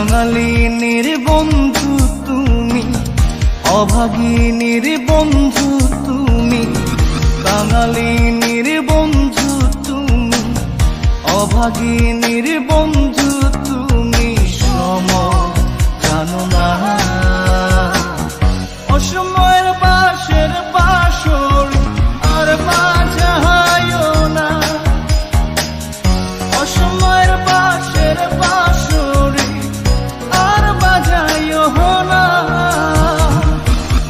কাঙালিনীর বন্ধু তুমি, অভাগিনীর বন্ধু তুমি। কাঙালিনীর বন্ধু তুমি, অভাগিনীর বন্ধু তুমি। সময় জানো না, অসময়ের বাঁশের বাঁশরি আর বাজায়ও না। অসময়ের বাঁশের বাঁশরি আর বাজায়ও না।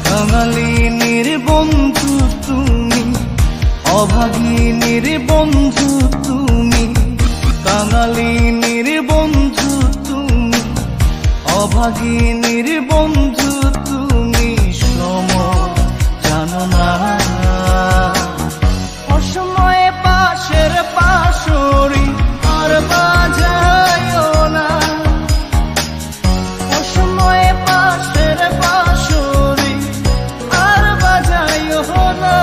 কাঙালিনীর বন্ধু তুমি, অভাগিনীর বন্ধু তুমি। কাঙালিনীর বন্ধু তুমি, অভাগিনীর বন্ধু তুমি। সময় জানো না, অসময়ে বাঁশের বাঁশরি আর বাজায়ও না। অসময়ে বাঁশের বাঁশরি আর বাজায়ও না।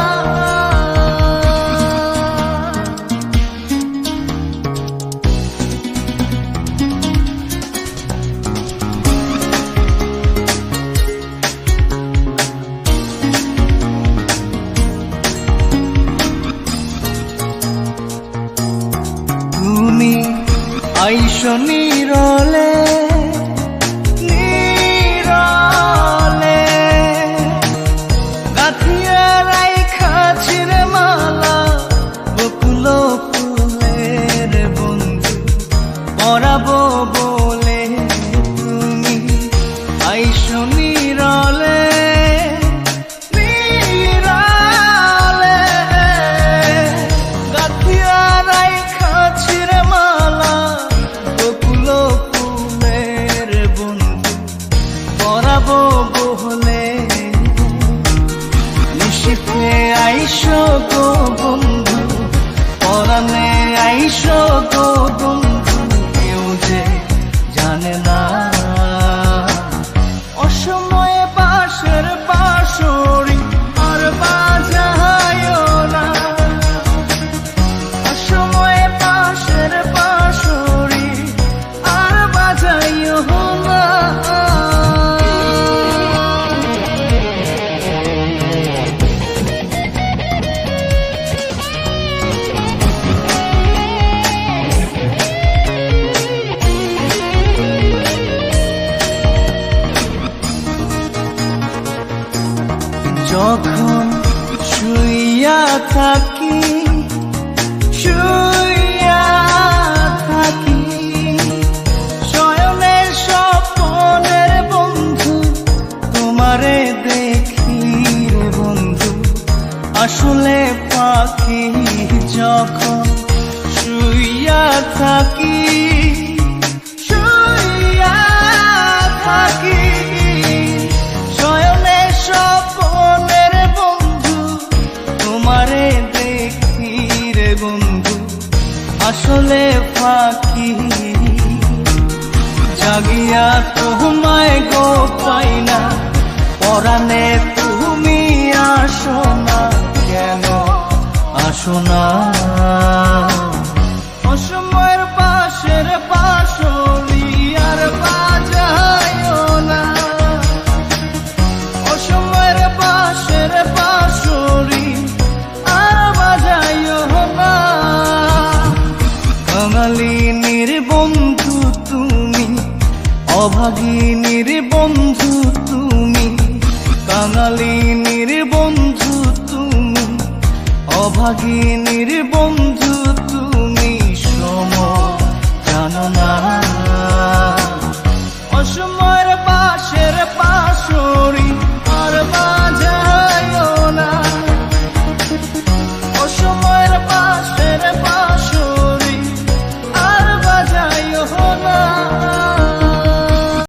তুমি আইসো নীরলে নীরলে, গাঁথিয়া রাইখা ছিঁড়ে মালা বকুল ফুলের বন্ধু পরাবো বলে। তুমি আইসো নীরলে নীরলে, গাঁথিয়া রাইখা ছিঁড়ে মালা বকুল ফুলের বন্ধু পরাবো বলে। নিশিতে আইসো গো বন্ধু, পরাণে আইসো গো বন্ধু। কেউ যে জানে না, অসময়ে বাঁশের বাঁশরি আর বাজায়ও না। অসময়ে বাঁশের বাঁশরি আর বাজায়ও না। যখন শুইয়া থাকি শুইয়া থাকি, শয়নের স্বপ্নের বন্ধু তোমারে দেখি রে বন্ধু আসলে পাখি। যখন শুইয়া থাকি শুইয়া থাকি, শয়নের স্বপ্নের বন্ধু তোমারে দেখি রে বন্ধু আসলে পাখি। জাগিয়া তোমায় গো পাই না, পরাণে তুমি আসো না। কেন আসো না, অসময়ের বাঁশের বাঁশরি আর বাজায়ও না। অসময়ের বাঁশের বাঁশরি আর বাজায়ও না। কাঙালিনীর বন্ধু তুমি, অভাগিনীর বন্ধু তুমি। কাঙালিনীর বন্ধু তুমি, অভাগিনীর বন্ধু